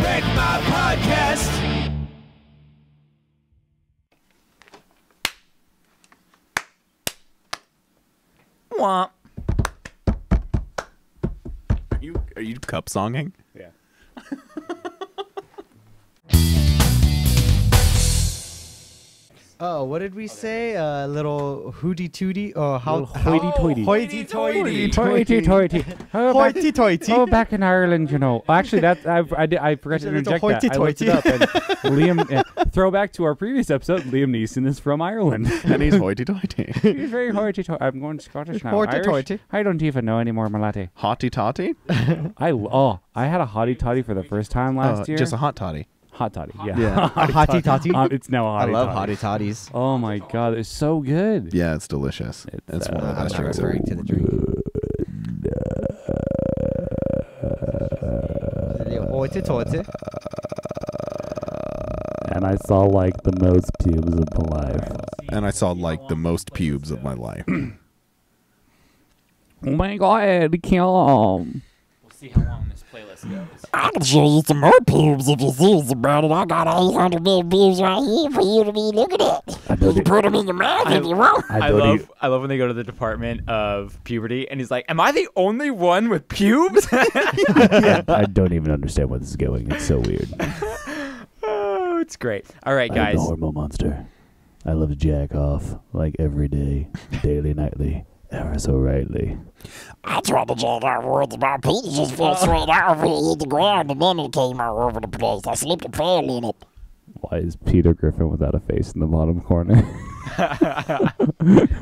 Wreck My Podcast. Womp. Are you cup songing? Yeah. Oh, what did we say? A little hooty tooty. Oh, how Little hoity-toity. Hoity-toity. Hoity-toity. Oh, back- Hoity-toity. Oh, back in Ireland, you know. Actually, that I forgot to It's a little interject that. I looked it up. And Liam, throwback to our previous episode. Liam Neeson is from Ireland. And he's hoity-toity. He's very hoity-toity. I'm going Scottish now. Hoity-toity. Irish? I don't even know anymore, my laddie. Hotty-totty? I had a hotty-totty for the first time last year. Just a hot totty. hot toddy. Yeah. Yeah. Hotty-totty. It's now a I hotty love toddy. hotty totties. Oh my god, it's so good. Yeah, it's delicious. It's one of the I'm best not drinks. referring to the drink. Hoity-toity. And I saw like the most pubes of my life. And I saw like the most pubes of my life. Oh my god, kill him. We'll see how long this playlist goes. I can show you some more pubes if you're serious about it. I got 800 million pubes right here for you to be looking at. You can put them in your mouth if you want. I love when they go to the Department of Puberty and he's like, "Am I the only one with pubes?" I don't even understand where this is going. It's so weird. Oh, it's great. All right, I'm the guys. hormone monster. I love to jack off like every day, daily, nightly, ever so rightly. I tried to jack out words about penis just fell straight off and it hit the ground and then it came all over the place. I slipped and fell in it. Why is Peter Griffin without a face in the bottom corner?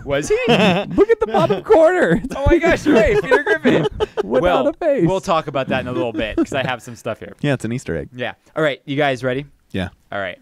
Was he? Look at the bottom corner. Oh my gosh, you're right, Peter Griffin. Without a face. We'll talk about that in a little bit because I have some stuff here. Yeah, it's an Easter egg. Yeah. All right, you guys ready? Yeah. All right.